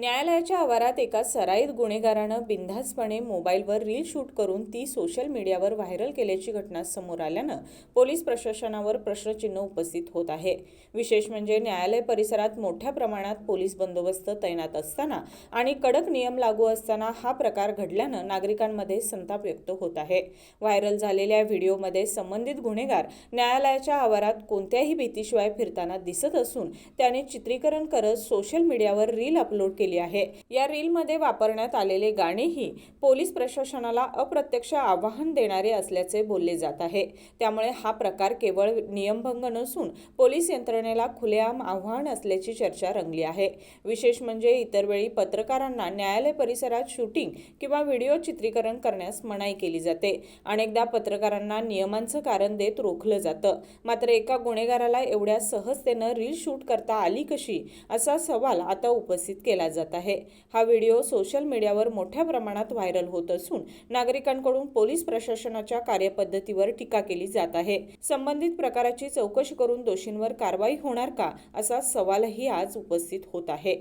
न्यायालयाच्या आवारात एका सराईत गुन्हेगारानं बिनधास्तपणे मोबाईलवर रील शूट करून ती सोशल मीडियावर व्हायरल केल्याची घटना समोर आल्यानं पोलीस प्रशासनावर प्रश्नचिन्ह उपस्थित होत आहे। विशेष म्हणजे न्यायालय परिसरात मोठ्या प्रमाणात पोलीस बंदोबस्त तैनात असताना आणि कडक नियम लागू असताना हा प्रकार घडल्यानं नागरिकांमध्ये संताप व्यक्त होत आहे। व्हायरल झालेल्या व्हिडिओमध्ये संबंधित गुन्हेगार न्यायालयाच्या आवारात कोणत्याही भीतीशिवाय फिरताना दिसत असून त्याने चित्रीकरण करत सोशल मीडियावर रील अपलोड केली आहे। या रीलमध्ये वापरण्यात आलेले गाणेही पोलीस प्रशासनाला अप्रत्यक्ष आव्हान देणारे असल्याचे बोलले जात आहे। त्यामुळे हा प्रकार केवळ नियमभंग नसून पोलीस यंत्रणेला खुलेआम आव्हान असल्याची चर्चा रंगली आहे। विशेष म्हणजे इतर वेळी पत्रकारांना न्यायालय परिसरात शूटिंग किंवा व्हिडिओ चित्रीकरण करण्यास मनाई केली जाते। अनेकदा पत्रकारांना नियमांचं कारण देत रोखलं जातं। मात्र एका गुन्हेगाराला एवढ्या सहजतेनं रील शूट करता आली कशी, असा सवाल आता उपस्थित केला जात आहे। हा व्हिडिओ सोशल मीडियावर मोठ्या प्रमाणात व्हायरल होत असून नागरिकांकडून पोलीस प्रशासनाच्या कार्यपद्धतीवर टीका केली जात आहे। संबंधित प्रकाराची चौकशी करून दोषींवर कारवाई होणार का, असा सवालही आज उपस्थित होत आहे।